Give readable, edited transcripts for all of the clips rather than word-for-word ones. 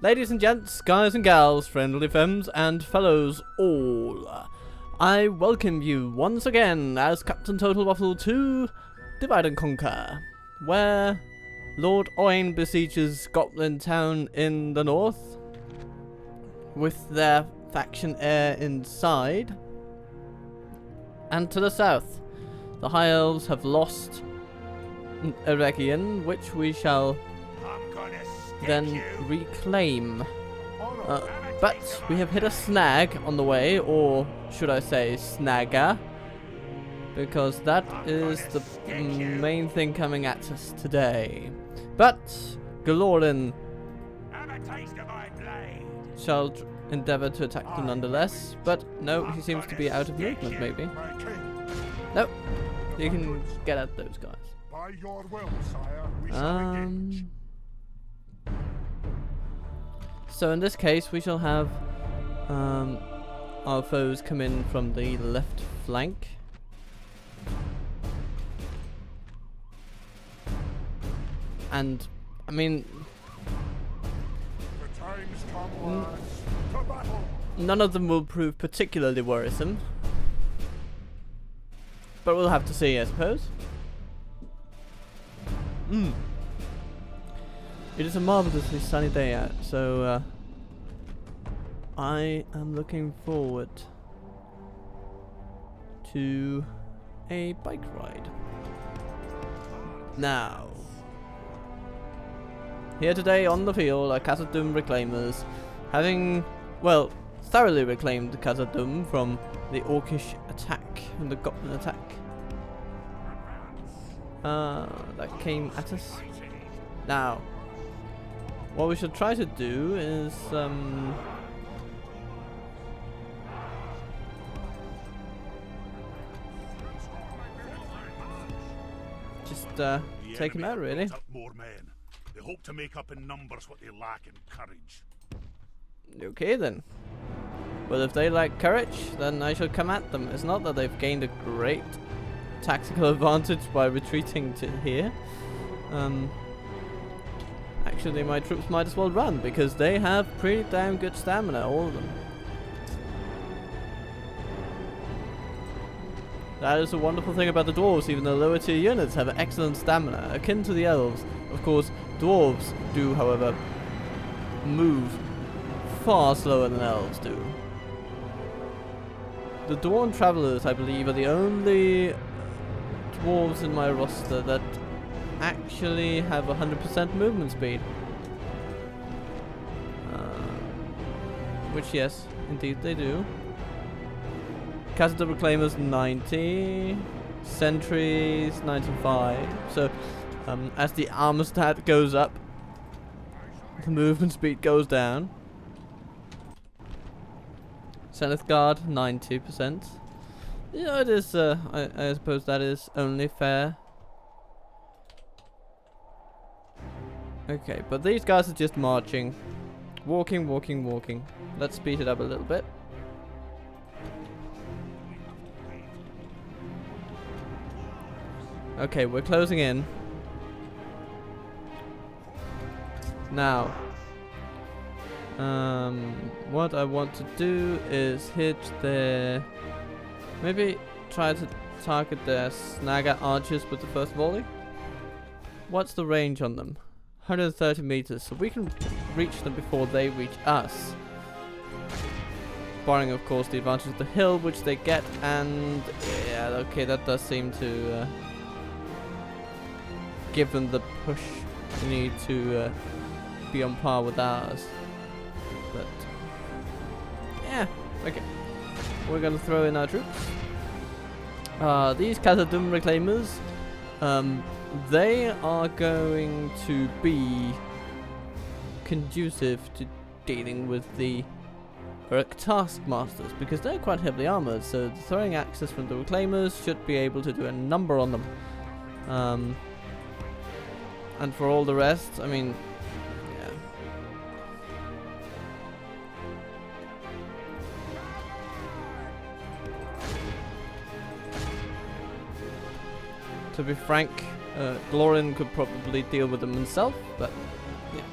Ladies and gents, guys and gals, friendly femmes and fellows all, I welcome you once again as Captain Total Waffle to Divide and Conquer, where Lord Oin besieges Goblin town in the north, with their faction heir inside, and to the south, the High Elves have lost Eregion, which we shall then reclaim. But we have hit a snag on the way, or should I say snagger, because that is the main thing coming at us today. But Goblin shall endeavour to attack them nonetheless, but no, he seems to be out of movement maybe. Nope, you can get at those guys. By your will, sire, we shall engage. So in this case, we shall have our foes come in from the left flank. And, I mean, The time's come, lads. To battle. none of them will prove particularly worrisome. But we'll have to see, I suppose. It is a marvelously sunny day out, so I am looking forward to a bike ride. Now, here today on the field are Kazad reclaimers, having, well, thoroughly reclaimed Kazad from the Orcish attack and the Goblin attack that came at us. Now, what we should try to do is just take him out, really. Up more men. They hope to make up in numbers what they lack in courage. Okay then. Well, if they lack courage, then I shall come at them. It's not that they've gained a great tactical advantage by retreating to here. Actually, my troops might as well run, because they have pretty damn good stamina, all of them. That is a wonderful thing about the dwarves. Even the lower tier units have excellent stamina, akin to the elves. Of course, dwarves do, however, move far slower than elves do. The Dwarven Travelers, I believe, are the only dwarves in my roster that actually have 100% movement speed. Which, yes, indeed they do. Kazad Reclaimers 90, Sentries 95. So, as the armor stat goes up, the movement speed goes down. Zenith Guard 90%. You know, it is. I suppose that is only fair. Okay, but these guys are just marching. Walking, walking, walking. Let's speed it up a little bit. Okay, we're closing in. Now, what I want to do is hit their... Maybe try to target their snagger archers with the first volley. What's the range on them? 130 meters, so we can reach them before they reach us. Barring, of course, the advantage of the hill, which they get, and yeah, okay, that does seem to give them the push they need to be on par with ours. But yeah, okay, we're gonna throw in our troops. These Kazad Reclaimers, they are going to be conducive to dealing with the Taskmasters, because they're quite heavily armored, so the throwing axes from the Reclaimers should be able to do a number on them. And for all the rest, I mean, yeah. To be frank, Goblin could probably deal with them himself, but yeah.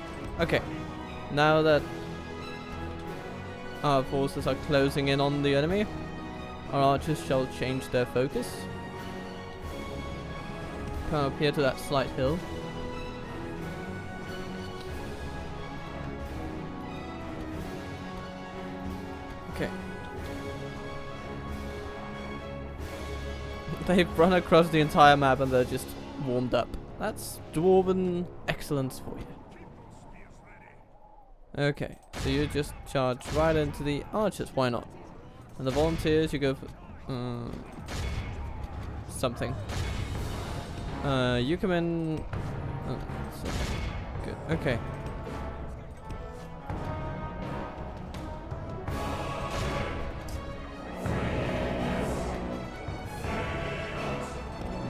Okay, Now that our forces are closing in on the enemy, our archers shall change their focus. Come up here to that slight hill. Okay. They've run across the entire map and they're just warmed up. That's dwarven excellence for you. Okay, so you just charge right into the archers, why not? And the volunteers, you go for something. You come in. Oh, so good. Okay.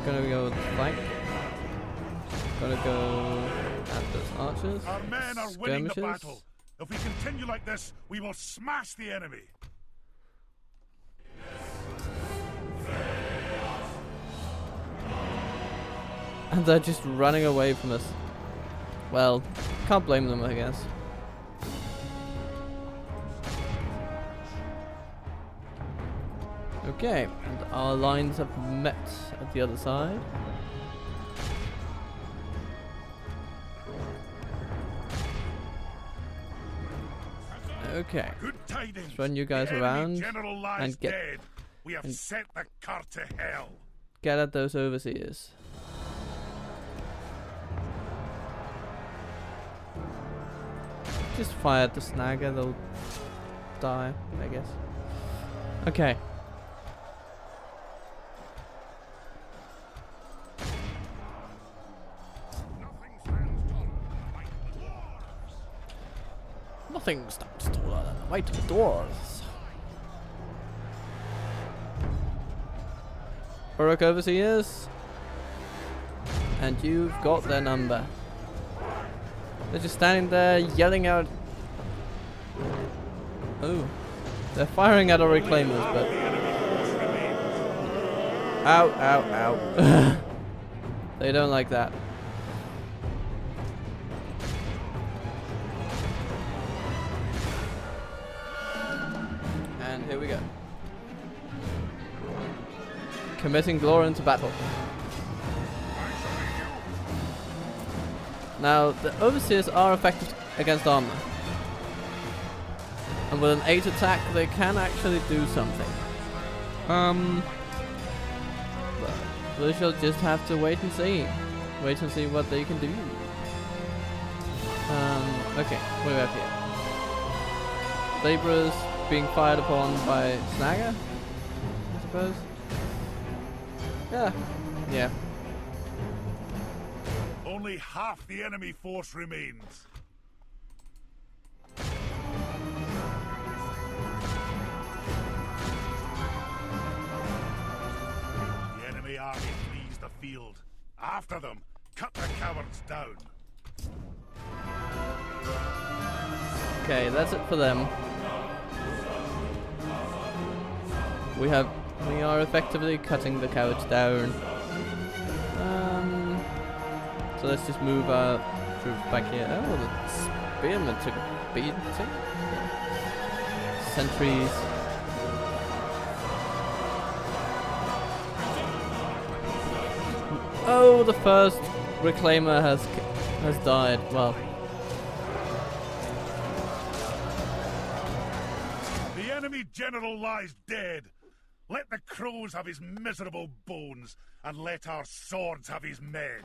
Gonna go with the flank. Gonna go at those archers. Our men are winning the battle. If we continue like this, we will smash the enemy. And they're just running away from us. Well, can't blame them, I guess. Okay, and our lines have met at the other side. Okay, Good tidings. let's run you guys The around general lies and get dead. We have set the cart to hell. get at those overseers. Just fire at the snagger, they'll die, I guess. Okay. Nothing stands taller than the might of the dwarves. Uruk overseers. And you've got their number. They're just standing there yelling out. Oh. They're firing at our reclaimers, but. Ow, ow, ow. They don't like that. And here we go. Committing glory into battle. Now, the overseers are effective against armor. And with an 8 attack, they can actually do something. But we shall just have to wait and see. Wait and see what they can do. Okay, what do we have here? Laborers being fired upon by Snagger, I suppose. Yeah. Only half the enemy force remains. The enemy army flees the field. After them, cut the cowards down. Okay, that's it for them. We are effectively cutting the cowards down. So let's just move our troops back here. Oh, the spearmen took a beating. Sentries. Oh, the first reclaimer has died. Well. The enemy general lies dead. Let the crows have his miserable bones, and let our swords have his men.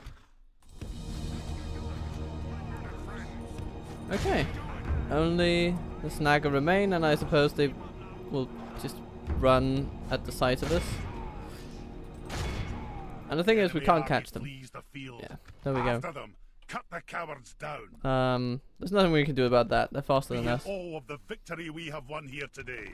Okay. Only the Snagger remain, and I suppose they will just run at the sight of us. And the thing is, we can't catch them. Yeah, there we go. After them, cut the cowards down. There's nothing we can do about that. They're faster than us. All of the victory we have won here today.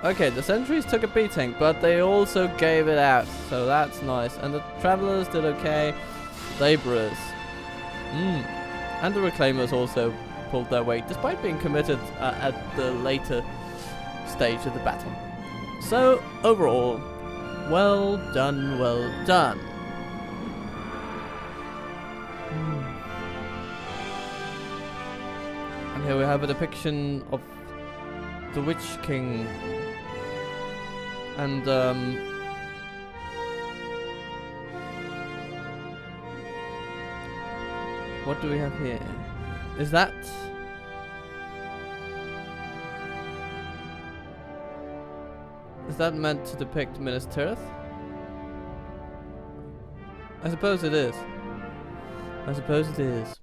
Okay, the sentries took a beating, but they also gave it out, so that's nice. And the travelers did okay. Laborers. And the reclaimers also pulled their weight, despite being committed at the later stage of the battle. So, overall, well done, well done. And here we have a depiction of the Witch King. And what do we have here? Is that meant to depict Minas Tirith? I suppose it is. I suppose it is.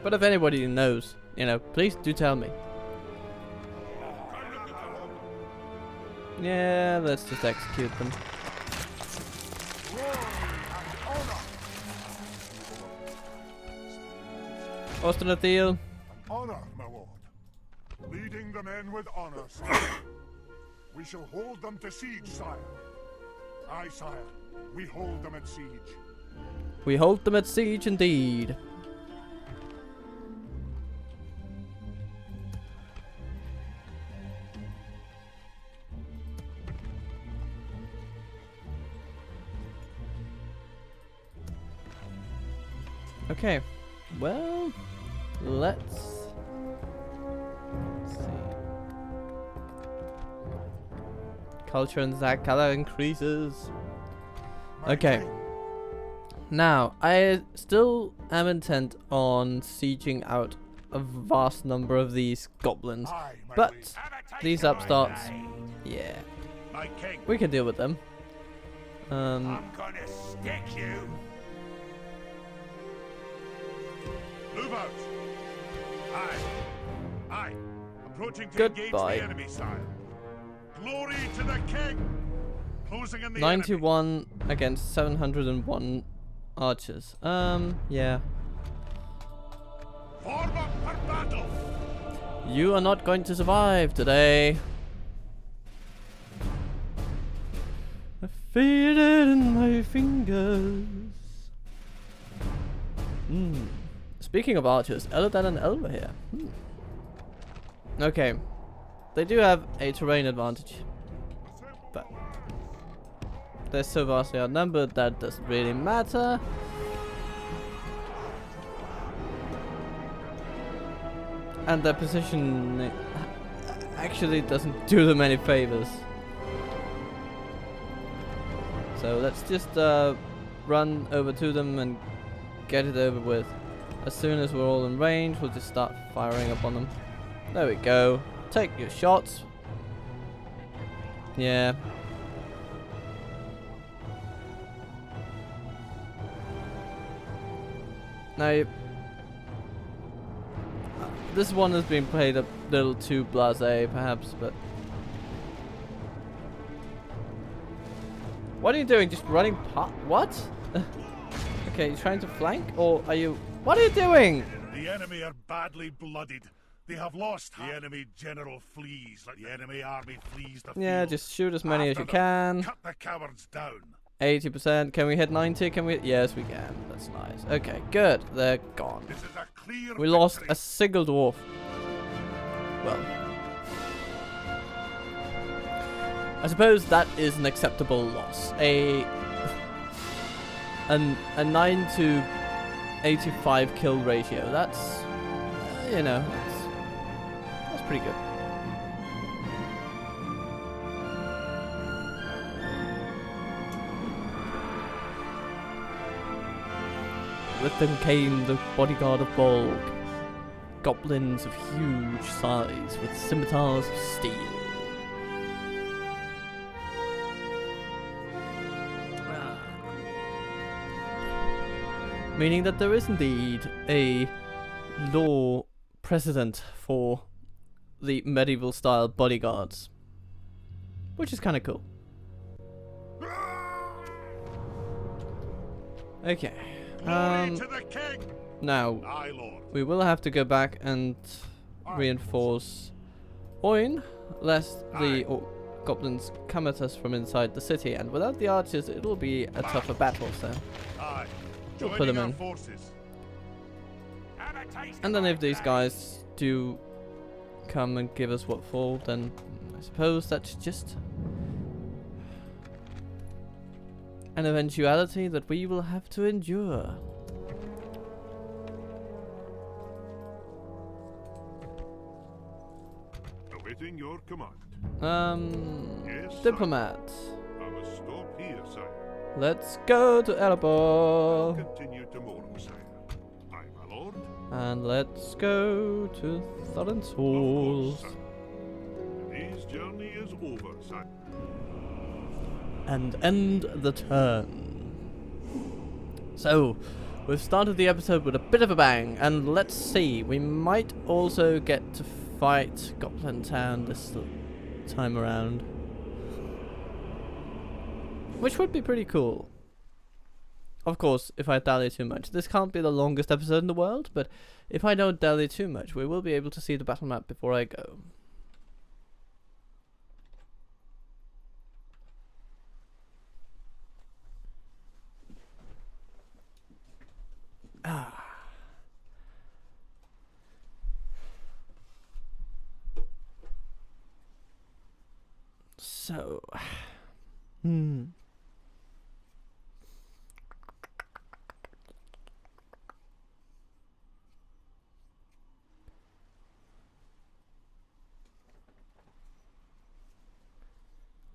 But if anybody knows, you know, please do tell me. Yeah, let's just execute them. Ostenathiel. Honor, my lord. Leading the men with honor, sire. We shall hold them to siege, sire. Aye, sire. We hold them at siege. We hold them at siege indeed. Okay, well, let's see. Culture in Zakala increases. Okay. Now, I still am intent on sieging out a vast number of these goblins, but these upstarts, yeah, we can deal with them. I'm gonna stick you. Move out. Aye. Approaching to engage the enemy, sire. Glory to the king. Closing in the 91 against 701 archers. Yeah. Form up for battle. You are not going to survive today. I feel it in my fingers. Speaking of archers, Eladad and Elva here. Okay. They do have a terrain advantage. But they're so vastly outnumbered that doesn't really matter. And their position actually doesn't do them any favors. So let's just run over to them and get it over with. As soon as we're all in range, we'll just start firing upon them. There we go. Take your shots. Yeah. Now, this one has been played a little too blasé, perhaps, but... What are you doing? Just running past? What? Okay, you trying to flank? Or are you... What are you doing? The enemy are badly blooded. They have lost. The enemy general flees like the enemy army flees the Yeah, field. just shoot as many as you can. Cut the cowards down. 80%. Can we hit 90? Can we? Yes, we can. That's nice. Okay, good. They're gone. This is a clear We lost victory. a single dwarf. Well, I suppose that is an acceptable loss. A 9 to 85 kill ratio. That's you know, that's pretty good. With them came the bodyguard of Bolg, goblins of huge size with scimitars of steel. Meaning that there is indeed a law precedent for the medieval style bodyguards, which is kind of cool. Okay. Glory to the king. Now, Aye, Lord. we will have to go back and reinforce Oin, lest the goblins come at us from inside the city, and without the archers it will be a tougher battle, so Aye. we'll put them Joining in. our forces. And then if these guys do come and give us what for, then I suppose that's just an eventuality that we will have to endure. Awaiting your command. Yes, Diplomat. I must stop here, sire. Let's go to Erebor. Continue tomorrow, sire. Aye, my lord. And let's go to Thorin's Of Halls. course, sire. Today's journey is over, sire. And end the turn. So, we've started the episode with a bit of a bang, and let's see, we might also get to fight Goblin Town this time around. Which would be pretty cool. Of course, if I dally too much. This can't be the longest episode in the world, but if I don't dally too much, we will be able to see the battle map before I go. Ah. So,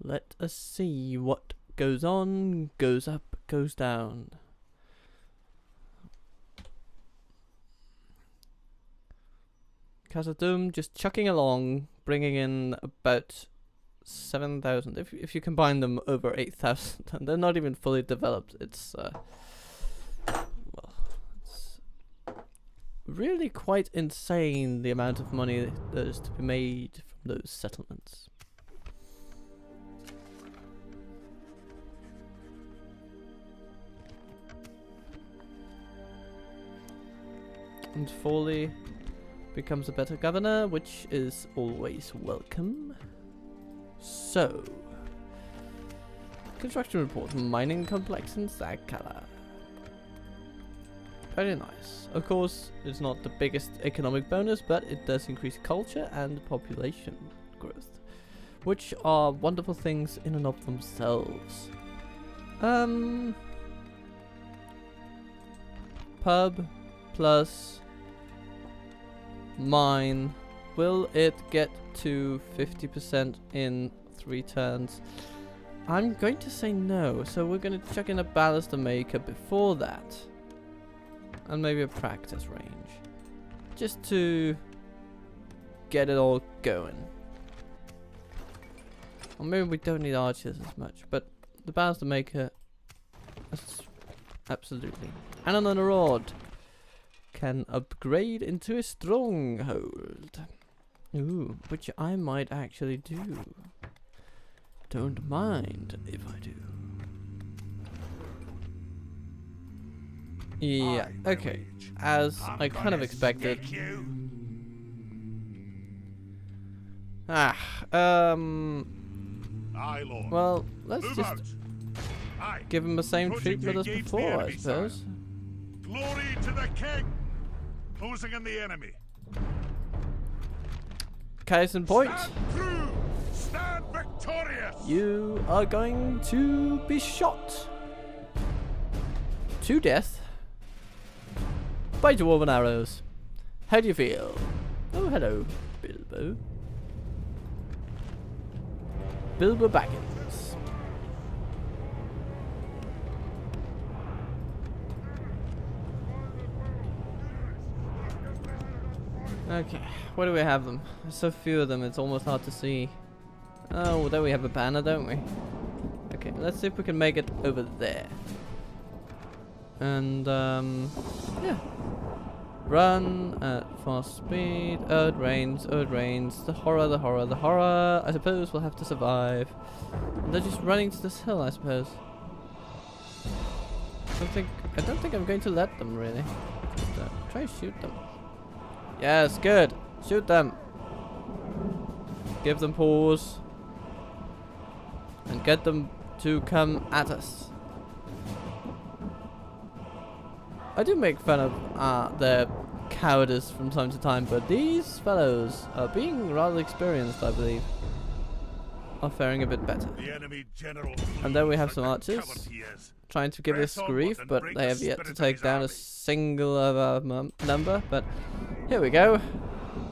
let us see what goes on, goes up, goes down. Kazad just chucking along, bringing in about 7,000. If you combine them, over 8,000, and they're not even fully developed. It's well, it's really quite insane the amount of money that is to be made from those settlements. And Foley becomes a better governor, which is always welcome. So, construction report, mining complex in Sagkala. Very nice. Of course, it's not the biggest economic bonus, but it does increase culture and population growth, which are wonderful things in and of themselves. Pub plus mine. Will it get to 50% in 3 turns? I'm going to say no, so we're going to chuck in a baluster maker before that. And maybe a practice range. Just to get it all going. Or maybe we don't need archers as much, but the baluster maker, absolutely. And another rod can upgrade into a stronghold. Ooh, which I might actually do. Don't mind if I do. Yeah, okay. As I kind of expected. Well, let's just give him the same treatment as before, I suppose. Glory to the king! Closing in the enemy. Case in point. Stand true! Stand victorious! You are going to be shot to death by dwarven arrows. How do you feel? Oh, hello, Bilbo. Bilbo Baggins. Okay, where do we have them? There's so few of them, it's almost hard to see. Oh, there we have a banner, don't we? Okay, let's see if we can make it over there. And, yeah. Run at fast speed. Oh, it rains. Oh, it rains. The horror, the horror, the horror. I suppose we'll have to survive. And they're just running to this hill, I suppose. I don't think I'm going to let them, really. Just, try to shoot them. Yes, good. Shoot them. Give them pause. And get them to come at us. I do make fun of their cowardice from time to time, but these fellows are being rather experienced, I believe. are faring a bit better. The enemy general And then we have some like archers coward he is. trying to give us Press grief, onward and but break they the have yet to spirit of take his down a army. single number. But here we go.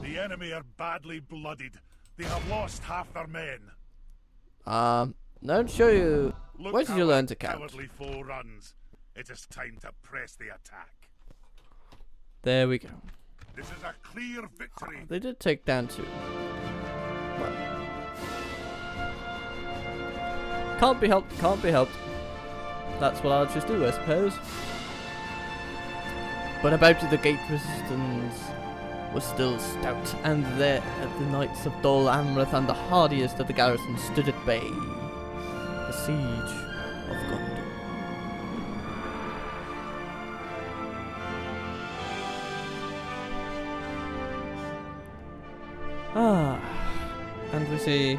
The enemy are badly blooded. They have lost half their men. Don't show you. Look Where did how you our learn to count? cowardly foe runs. It is time to press the attack. There we go. This is a clear victory. They did take down 2. But can't be helped, can't be helped. That's what archers do, I suppose. But about the gate resistance was still stout, and there the knights of Dol Amrith and the hardiest of the garrison stood at bay. The siege of Gondor. And we see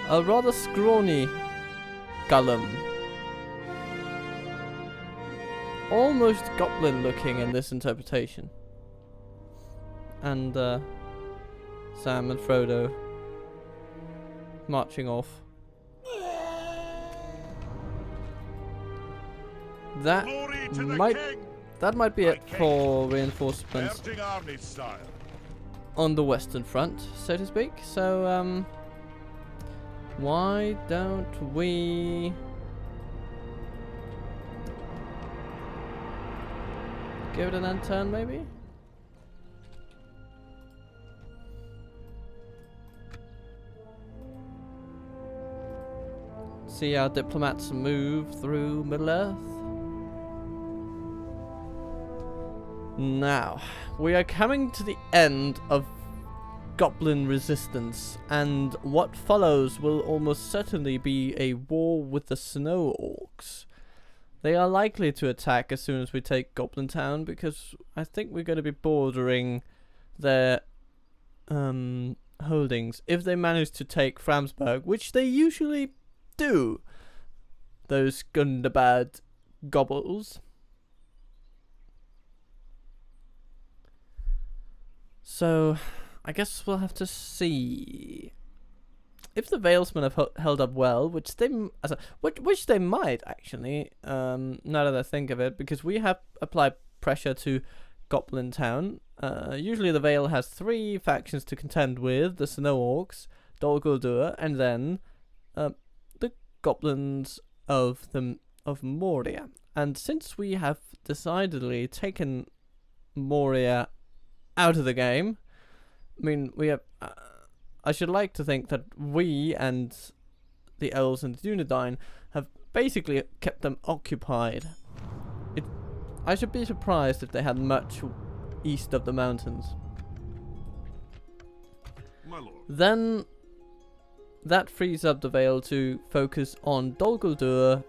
a rather scrawny Gollum. Almost goblin looking in this interpretation. And Sam and Frodo marching off. That Glory to the might king. be My it king. for reinforcements Merging armies, sire. on the western front, so to speak. So why don't we give it an end turn, maybe? See our diplomats move through Middle-earth. Now, we are coming to the end of Goblin resistance, and what follows will almost certainly be a war with the Snow Orcs. They are likely to attack as soon as we take Goblin Town, because I think we're going to be bordering their holdings if they manage to take Framsburg, which they usually do. Those Gundabad gobbles. So, I guess we'll have to see if the Valesmen have held up well, which they which they might actually. Now that I think of it, because we have applied pressure to Goblin Town. Usually, the Vale has 3 factions to contend with: the Snow Orcs, Dol Guldur, and then the Goblins of Moria. And since we have decidedly taken Moria out of the game, I mean, we have. I should like to think that we and the elves and the Dunedain have basically kept them occupied. I should be surprised if they had much east of the mountains. My lord. Then that frees up the Vale to focus on Dol Guldur,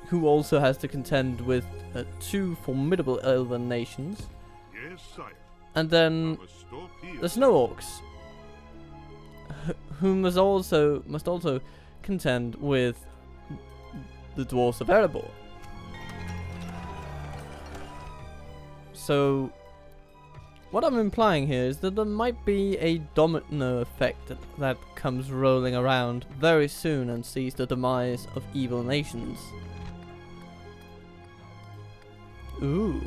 who also has to contend with 2 formidable elven nations. Yes, sire. And then the Snow Orcs, who must also contend with the Dwarfs of Erebor. So, what I'm implying here is that there might be a domino effect that comes rolling around very soon and sees the demise of evil nations. Ooh.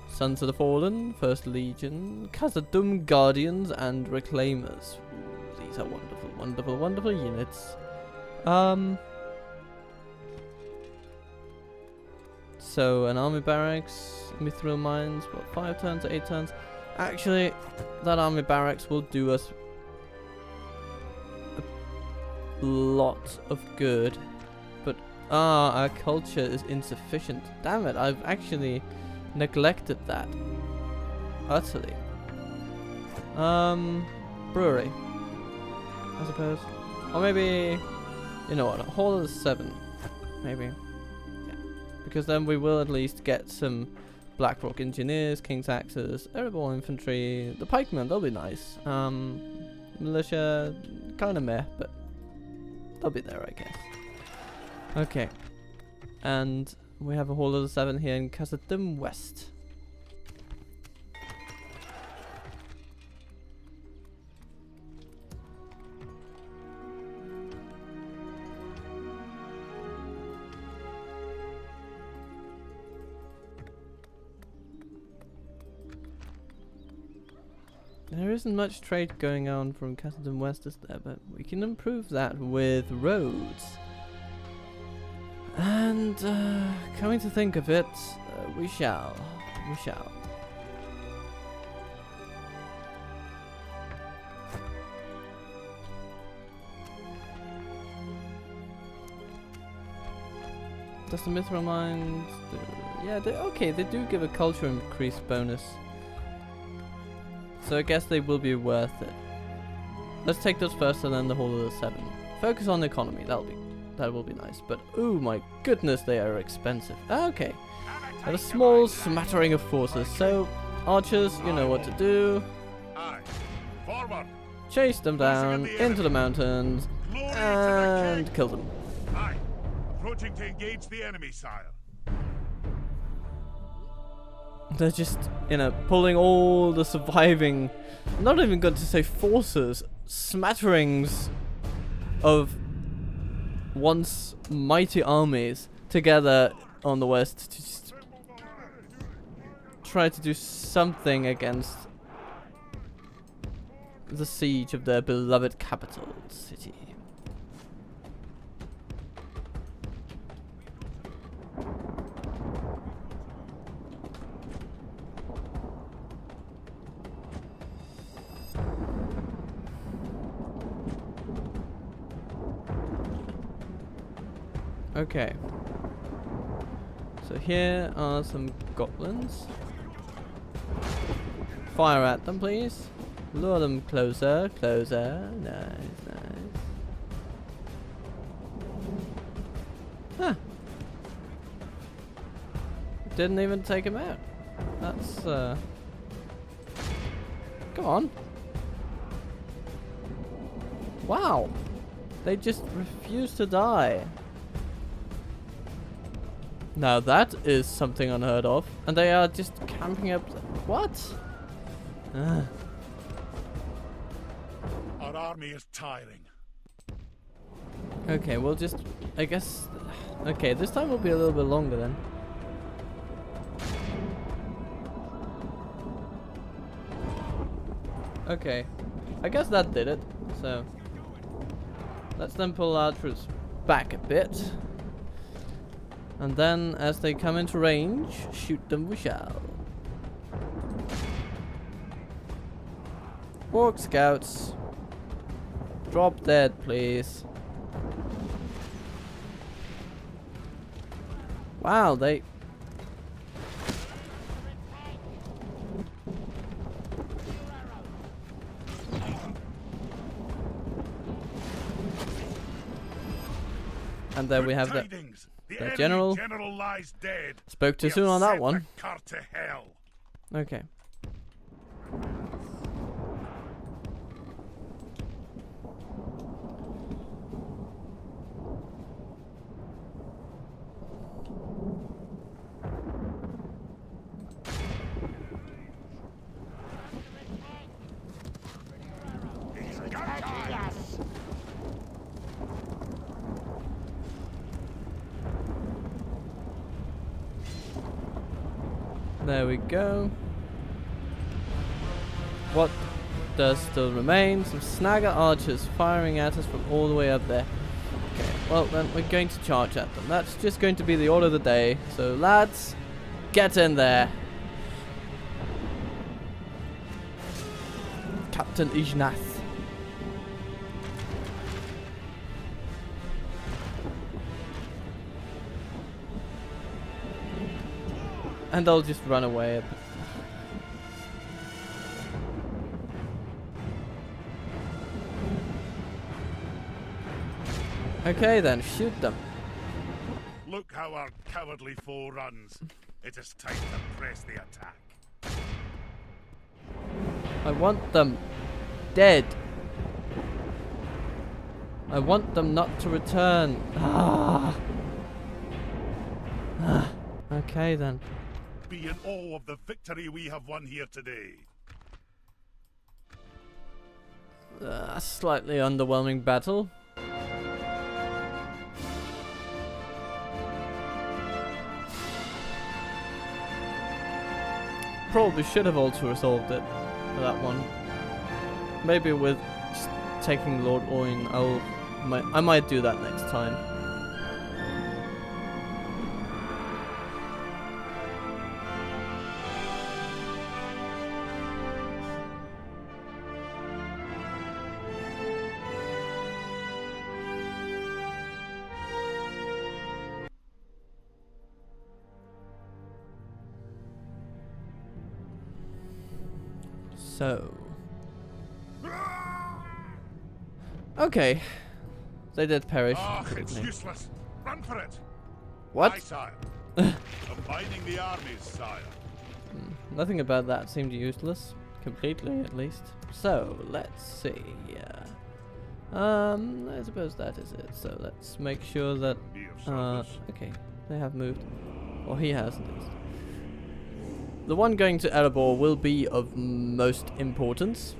Sons of the Fallen, First Legion, Kazad Guardians, and Reclaimers. Ooh, these are wonderful, wonderful, wonderful units. So, an army barracks, mithril mines, what, 5 turns or 8 turns? Actually, that army barracks will do us a lot of good. But, our culture is insufficient. Damn it, I've actually neglected that utterly. Brewery, I suppose, or maybe, you know what, Hall of 7, maybe, yeah, because then we will at least get some Blackrock Engineers, King's Axes, Erebor Infantry, the Pikemen, they'll be nice. Militia, kind of meh, but they'll be there, I guess. Okay, and we have a Hall of the 7 here in Kazad West. There isn't much trade going on from Kazad west, is there? But we can improve that with roads. And coming to think of it, we shall. We shall. Does the mithril mines do? Yeah, okay, they do give a culture increase bonus. So I guess they will be worth it. Let's take those first and then the whole of the 7. Focus on the economy, that will be nice. But oh my goodness, they are expensive. Okay. Got a small smattering of forces, so archers, you know what to do. Chase them down into the mountains and kill them. Approaching to engage the enemy, sire. They're just, you know, pulling all the surviving, I'm not even going to say forces, smatterings of once mighty armies together on the west to just try to do something against the siege of their beloved capital city. Okay. So here are some goblins. Fire at them, please. Lure them closer, closer. Nice, nice. Huh. Didn't even take him out. That's, Come on. Wow. They just refuse to die. Now that is something unheard of. And they are just camping up. What? Our army is tiring. Okay, we'll just, I guess, okay, this time will be a little bit longer then. Okay, I guess that did it, so let's then pull our troops back a bit. And then, as they come into range, shoot them we shall. Orc scouts, drop dead, please. Wow, they... And there we have the general. Lies dead. Spoke too soon on that one. Car to hell. Okay. There we go. What does still remain? Some snagger archers firing at us from all the way up there. Okay, well then we're going to charge at them. That's just going to be the order of the day. So lads, get in there. Captain Ijnath. And they'll just run away. Okay then, shoot them. Look how our cowardly foe runs. It is time to press the attack. I want them dead. I want them not to return. Okay then. Be in awe of the victory we have won here today. A slightly underwhelming battle. Probably should have also resolved it for that one. maybe with taking Lord Oin, I might do that next time. So, okay, they did perish. Ah, it's useless. Run for it. What? Aye, sire. Combining the armies, sire. Nothing about that seemed useless, completely at least. So let's see. I suppose that is it. So let's make sure that. Be of service. Okay, they have moved, or he has at least. The one going to Erebor will be of most importance.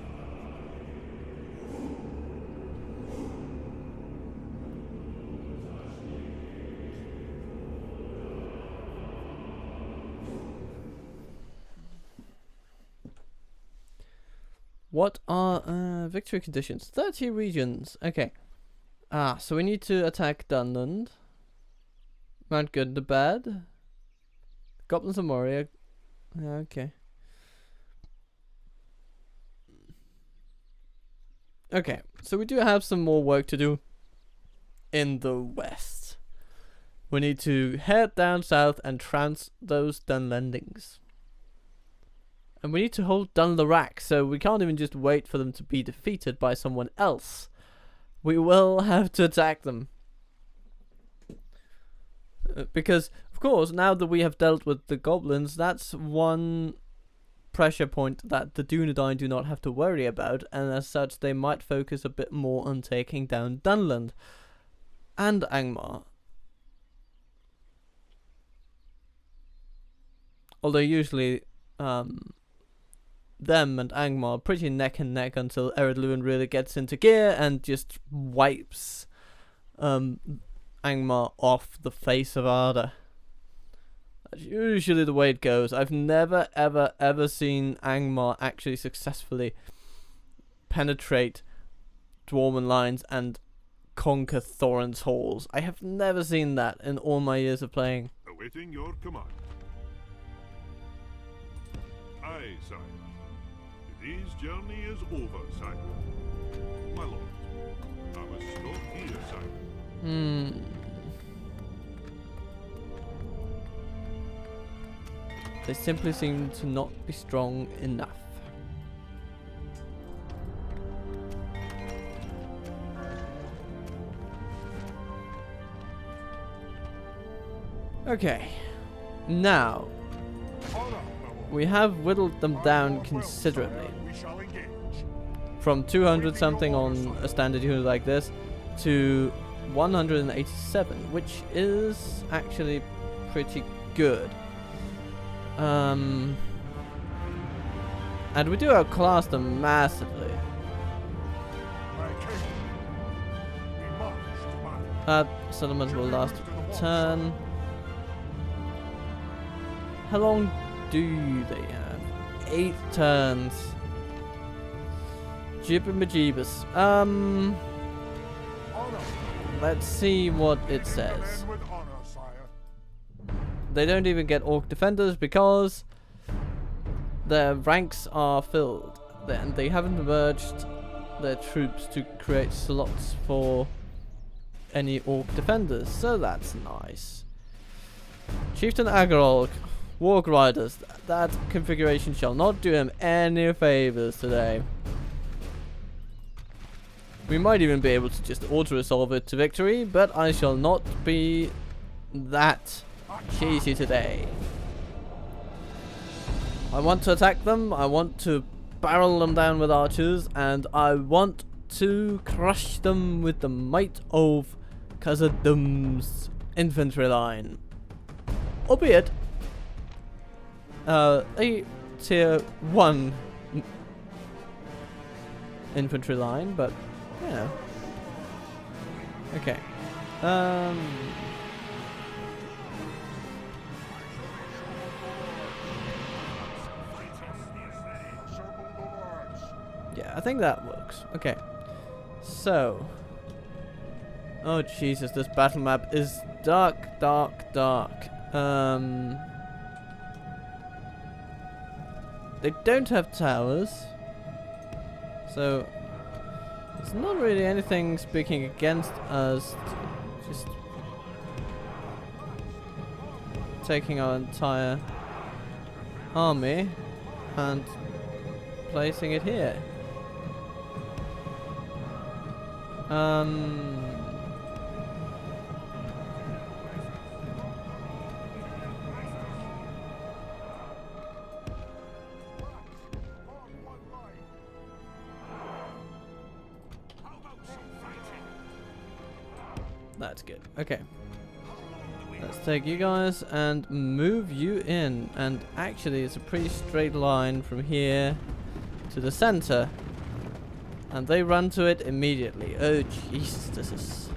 What are victory conditions? 30 regions. Okay. So we need to attack Dunland. Mount Good and Bad. Goblins and Moria. Okay. Okay, so we do have some more work to do in the west. We need to head down south and trounce those Dunlendings. And we need to hold Dunlarak, so we can't even just wait for them to be defeated by someone else. We will have to attack them. Because, of course, now that we have dealt with the goblins, that's one pressure point that the Dunedain do not have to worry about, and as such they might focus a bit more on taking down Dunland and Angmar. Although usually them and Angmar are pretty neck and neck until Eredluin really gets into gear and just wipes Angmar off the face of Arda. That's usually the way it goes. I've never ever seen Angmar actually successfully penetrate Dwarven lines and conquer Thorin's halls. I have never seen that in all my years of playing. Awaiting your command. Aye, sire. Today's journey is over, sire. My lord, I must stop here, sire. They simply seem to not be strong enough. Okay, now we have whittled them down considerably. From 200 something on a standard unit like this to 187, which is actually pretty good. And we do outclass them massively. That settlement will last a turn. How long do they have? 8 turns. Jibber-majibus. Let's see what it says. They don't even get orc defenders because their ranks are filled. And they haven't merged their troops to create slots for any orc defenders, so that's nice. Chieftain Agrolg, Warg Riders, that configuration shall not do him any favors today. We might even be able to just auto-resolve it to victory, but I shall not be that cheesy today. I want to attack them, I want to barrel them down with archers, and I want to crush them with the might of Kazadum's infantry line. Albeit a tier 1 infantry line, but you know. Okay. Yeah, I think that works. Okay. So. Oh Jesus, this battle map is dark, dark, dark. They don't have towers. So there's not really anything speaking against us. Just taking our entire army and placing it here. That's good. Okay. Let's take you guys and move you in. And actually, it's a pretty straight line from here to the center. And they run to it immediately. Oh, jeez, this is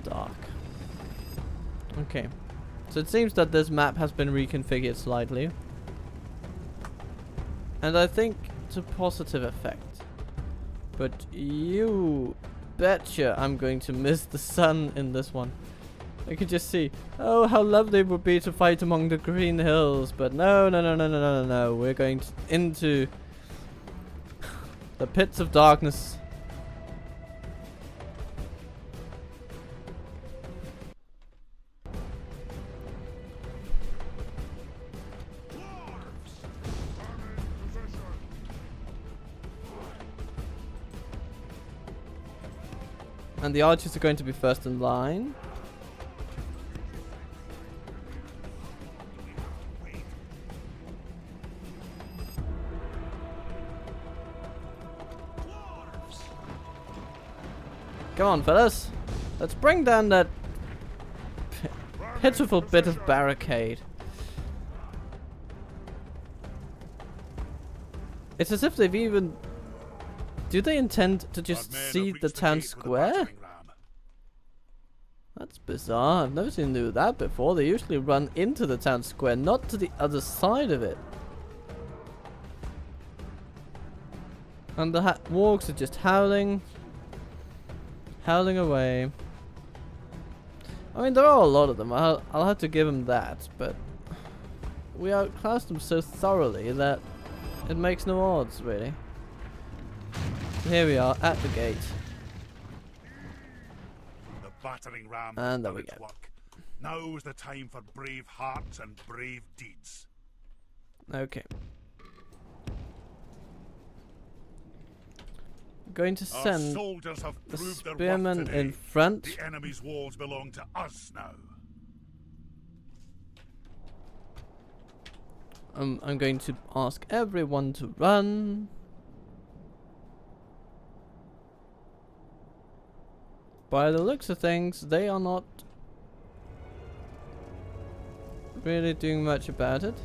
dark. Okay. So it seems that this map has been reconfigured slightly. And I think to positive effect. But you betcha I'm going to miss the sun in this one. I could just see, oh, how lovely it would be to fight among the green hills. But no, no, no, no, no, no, no, no. We're going into the pits of darkness. And the archers are going to be first in line. Come on, fellas. Let's bring down that pitiful bit of barricade. It's as if they've even... Do they intend to just see the town square? That's bizarre. I've never seen them do that before. They usually run into the town square, not to the other side of it. And the wargs are just howling. Howling away. I mean, there are a lot of them. I'll have to give them that, but we outclassed them so thoroughly that it makes no odds, really. Here we are at the gate. The battering ram and there we go. Work. Now is the time for brave hearts and brave deeds. Okay. Going to send soldiers have the proved their worth spearmen today. in front. The enemy's walls belong to us now. I'm going to ask everyone to run. By the looks of things, they are not really doing much about it.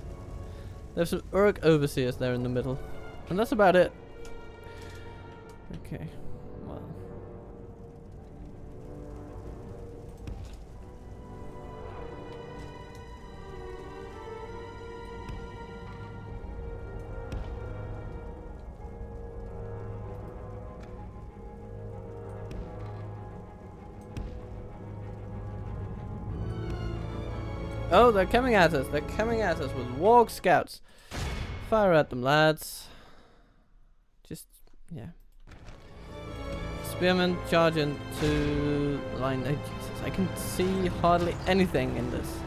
There's some Uruk overseers there in the middle. And that's about it. Okay, well. Oh, they're coming at us. They're coming at us with warg scouts. Fire at them, lads. Just, yeah. Spearmen charge into line. Oh, Jesus, I can see hardly anything in this.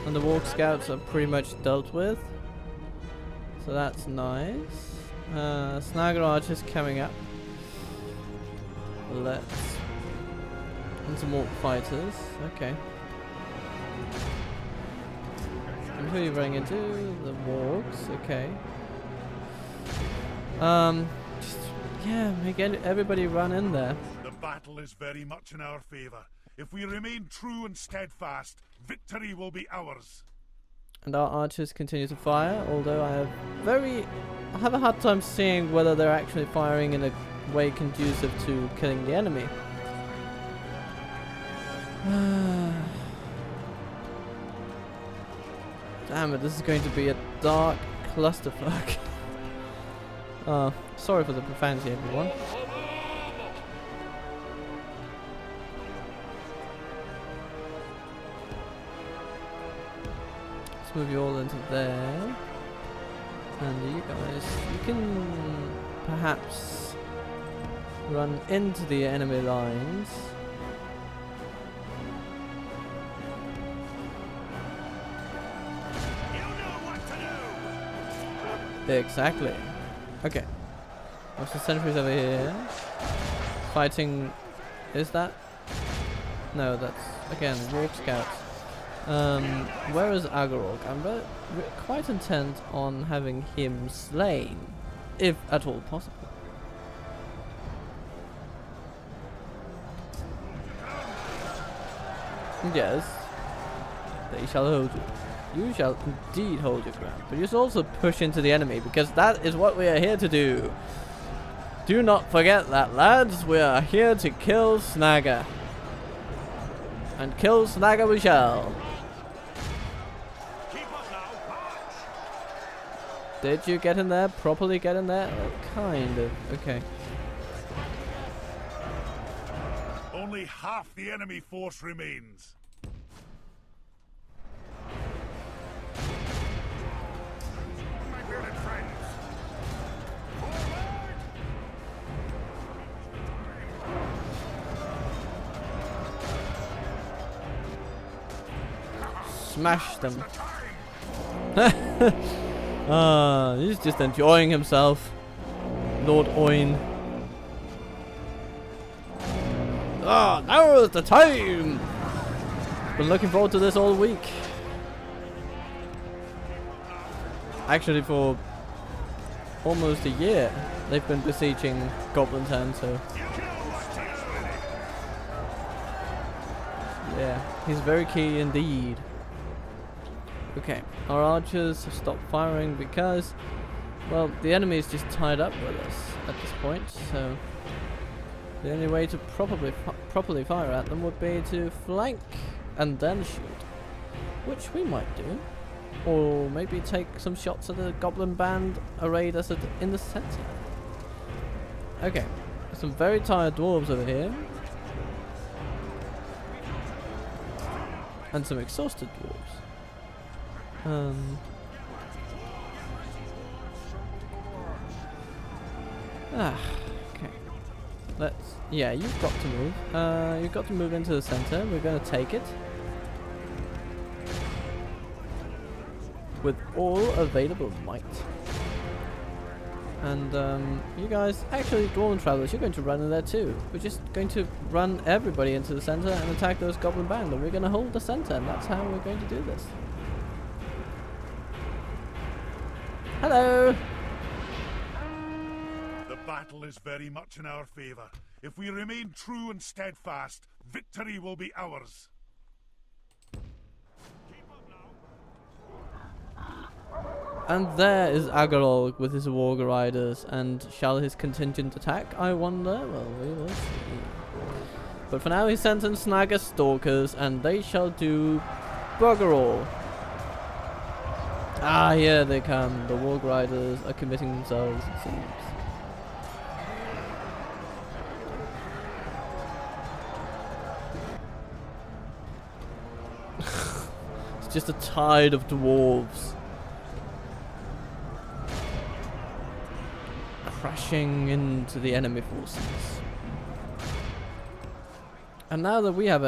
And the warg scouts are pretty much dealt with. So that's nice. Snagger archers coming up. Let's... And some orc fighters. Okay. And who are you running into? The wargs. Okay. Just, yeah, make everybody run in there. The battle is very much in our favor. If we remain true and steadfast, victory will be ours. And our archers continue to fire, although I have a hard time seeing whether they're actually firing in a way conducive to killing the enemy. Damn it, this is going to be a dark clusterfuck. Sorry for the profanity, everyone. Let's move you all into there. And you guys, you can perhaps run into the enemy lines. You know what to do. Exactly. Okay. What's the sentries over here? Fighting. Is that? No, that's again Warp Scouts. Where is Agorog? I'm quite intent on having him slain, if at all possible. Yes, they shall hold you. You shall indeed hold your ground, but you should also push into the enemy, because that is what we are here to do. Do not forget that, lads. We are here to kill Snagger. And kill Snagger we shall. Did you get in there? Properly get in there? Oh, kind of. Okay. Only half the enemy force remains. My bearded friends. Smash them. He's just enjoying himself. Lord Oin. Now is the time! Been looking forward to this all week. Actually, for almost a year, they've been besieging Goblin Town, so... yeah, he's very key indeed. Okay, our archers have stopped firing because, well, the enemy is just tied up with us at this point, so the only way to properly fire at them would be to flank and then shoot, which we might do, or maybe take some shots at the Goblin band arrayed us in the center. Okay, some very tired dwarves over here, and some exhausted dwarves. Okay. Yeah, you've got to move. You've got to move into the center. We're going to take it with all available might. And you guys, actually, Dwarven Travelers, you're going to run in there too. We're just going to run everybody into the center and attack those Goblin band, and we're going to hold the center, and that's how we're going to do this. Hello! The battle is very much in our favor. If we remain true and steadfast, victory will be ours. And there is Agorog with his Warg Riders, and shall his contingent attack, I wonder? Well, we will see. But for now he sent in Snagger Stalkers, and they shall do bugger all. Ah, here they come. The Warg Riders are committing themselves, it seems. It's just a tide of dwarves crashing into the enemy forces. And now that we have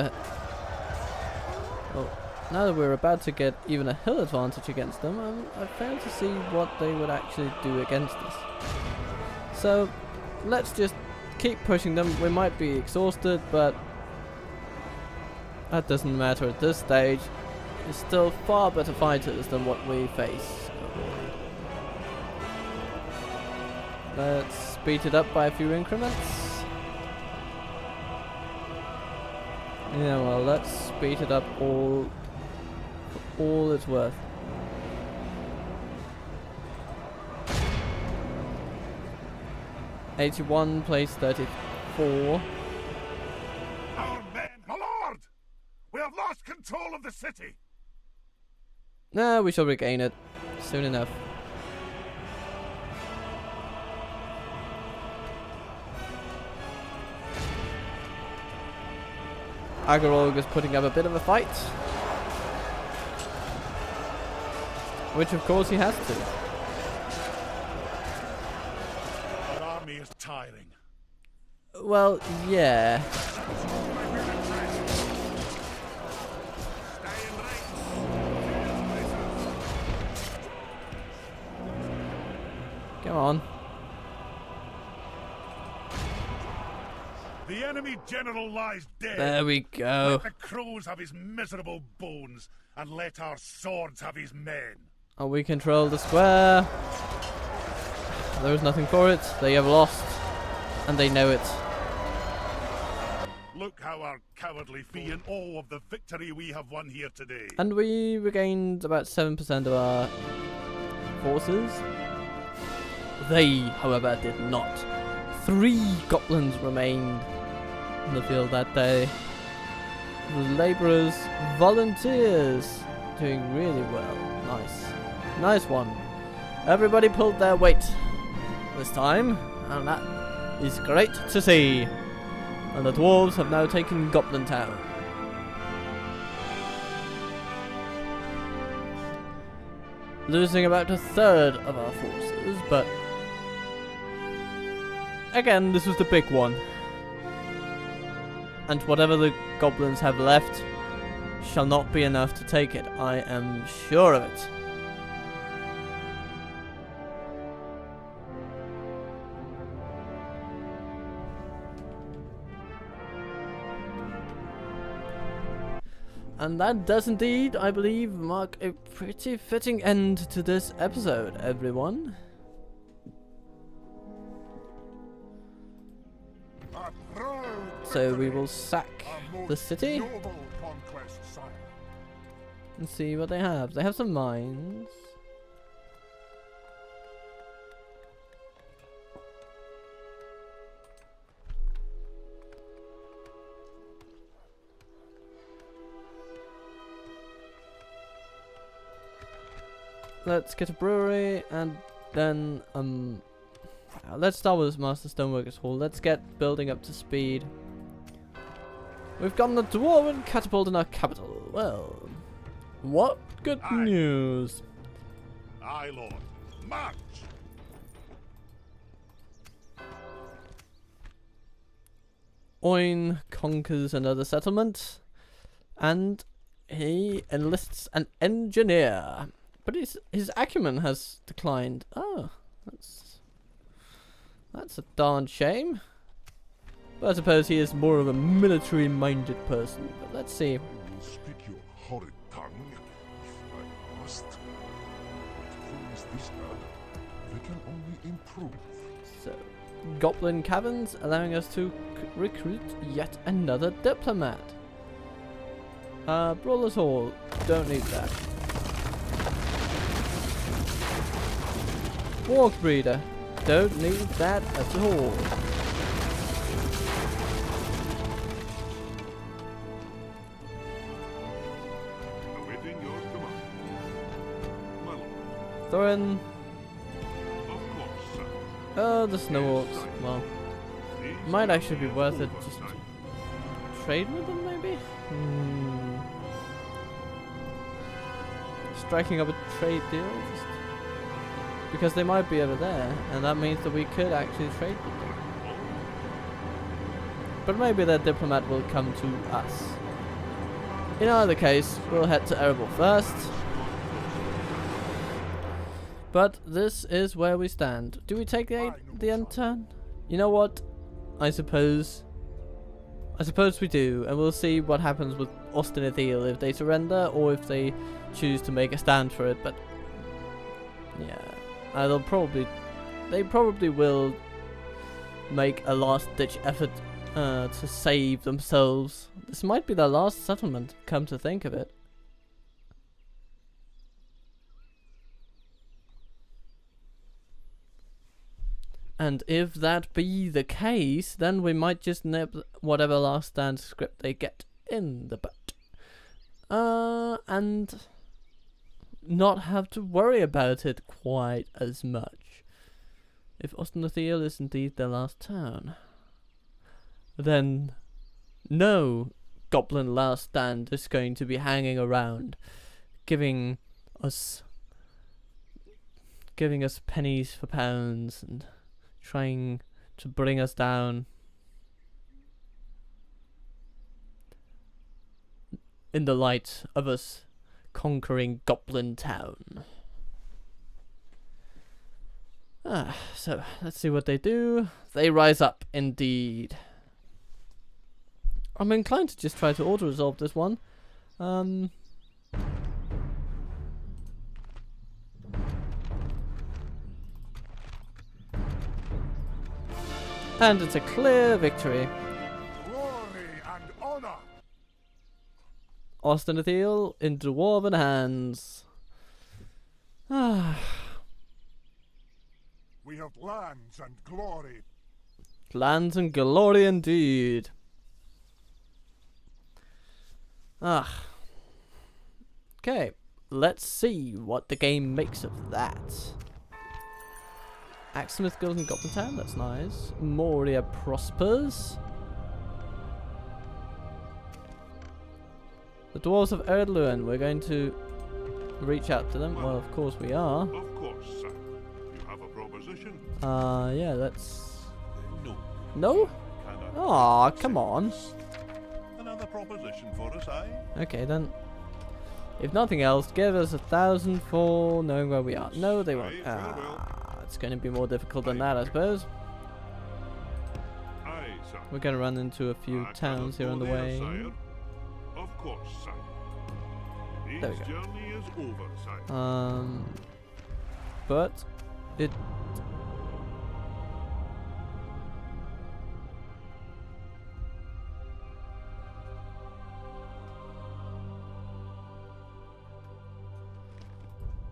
now that we're about to get even a hill advantage against them, I fail to see what they would actually do against us. So let's just keep pushing them. We might be exhausted, but that doesn't matter at this stage. They're still far better fighters than what we face. Let's speed it up by a few increments. Yeah, well, let's speed it up all it's worth. '81 plays 34. Our men, my lord! lost control of the city. Nah, we shall regain it soon enough. Agarog is putting up a bit of a fight. Which of course he has to. Our army is tiring. Well, yeah. Come on. The enemy general lies dead. There we go. Let the crows have his miserable bones, and let our swords have his men. And we control the square. There is nothing for it. They have lost. And they know it. Look how our cowardly be in awe of the victory we have won here today. And we regained about 7% of our forces. They, however, did not. 3 goblins remained in the field that day. The labourers, volunteers, doing really well. Nice. Nice one. Everybody pulled their weight this time, and that is great to see. And the dwarves have now taken Goblin Town. Losing about a third of our forces, but again, this was the big one. And whatever the goblins have left shall not be enough to take it. I am sure of it. And that does indeed, I believe, mark a pretty fitting end to this episode, everyone. So we will sack the city and see what they have. They have some mines. Let's get a brewery and then let's start with this Master Stoneworkers Hall. Let's get building up to speed. We've gotten the Dwarven Catapult in our capital. Well, what good news. Aye, Lord. March! Oin conquers another settlement, and he enlists an engineer. But his acumen has declined. Oh, that's a darn shame. But I suppose he is more of a military-minded person. But let's see. I will speak your horrid tongue if I must. But things this bad, they can only improve. So, Goblin Caverns allowing us to recruit yet another diplomat. Brawler's Hall. Don't need that. Warg Breeder. Don't need that at all. Awaiting your command. My lord. Thorin. Of course, sir. Oh, the Snow Orcs. Well, might actually be worth it just to trade with them, maybe? Striking up a trade deal? Just because they might be over there, and that means that we could actually trade with them. But maybe their diplomat will come to us. In either case, we'll head to Erebor first. But this is where we stand. Do we take the end turn? You know what? I suppose we do, and we'll see what happens with Austin Ethel, if they surrender or if they choose to make a stand for it. But yeah. They probably will make a last-ditch effort to save themselves. This might be their last settlement, come to think of it. And if that be the case, then we might just nip whatever last stand script they get in the butt. and not have to worry about it quite as much. If Ostenathiel is indeed their last town, then no Goblin last stand is going to be hanging around, giving us pennies for pounds and trying to bring us down in the light of us conquering Goblin Town. So let's see what they do. They rise up indeed. I'm inclined to just try to auto-resolve this one. And it's a clear victory. Glory and honor. Ostenathiel in dwarven hands. We have lands and glory. Lands and glory indeed. Okay, let's see what the game makes of that. Axsmith goes in Goblin Town, that's nice. Moria prospers. The Dwarves of Erdluin, we're going to reach out to them. Well, of course we are. Of course, sir. You have a proposition? Yeah, let's... No. No? Cannot. Aw, come on. Another proposition for us, aye? Okay, then. If nothing else, give us 1,000 for knowing where we are. No, they won't. Aye, very well. It's going to be more difficult than that, I suppose. Aye, sir. We're going to run into a few I towns here on cannot the go there, way. sire. Of course, sir. There we This go. journey is over, sire. But it...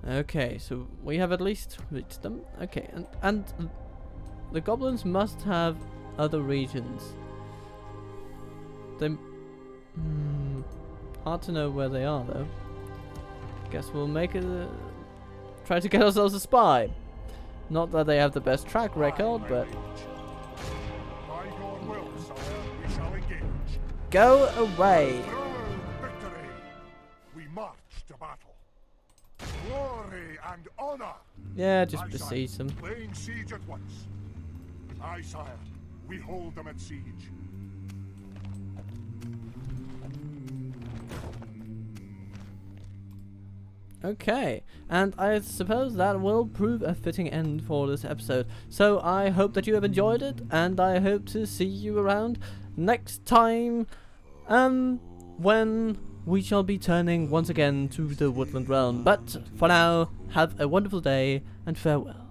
Okay, so we have at least reached them. Okay, and the goblins must have other regions. They... hard to know where they are, though. Guess we'll make it... try to get ourselves a spy. Not that they have the best track record, but... By your will, sire, we shall engage. Go away! Through victory, we march to battle. Glory and honor. Yeah, just Aye, sire. besiege them. Laying siege at once. Aye, sire, we hold them at siege. Okay, and I suppose that will prove a fitting end for this episode. So I hope that you have enjoyed it, and I hope to see you around next time, when we shall be turning once again to the Woodland Realm. But for now, have a wonderful day, and farewell.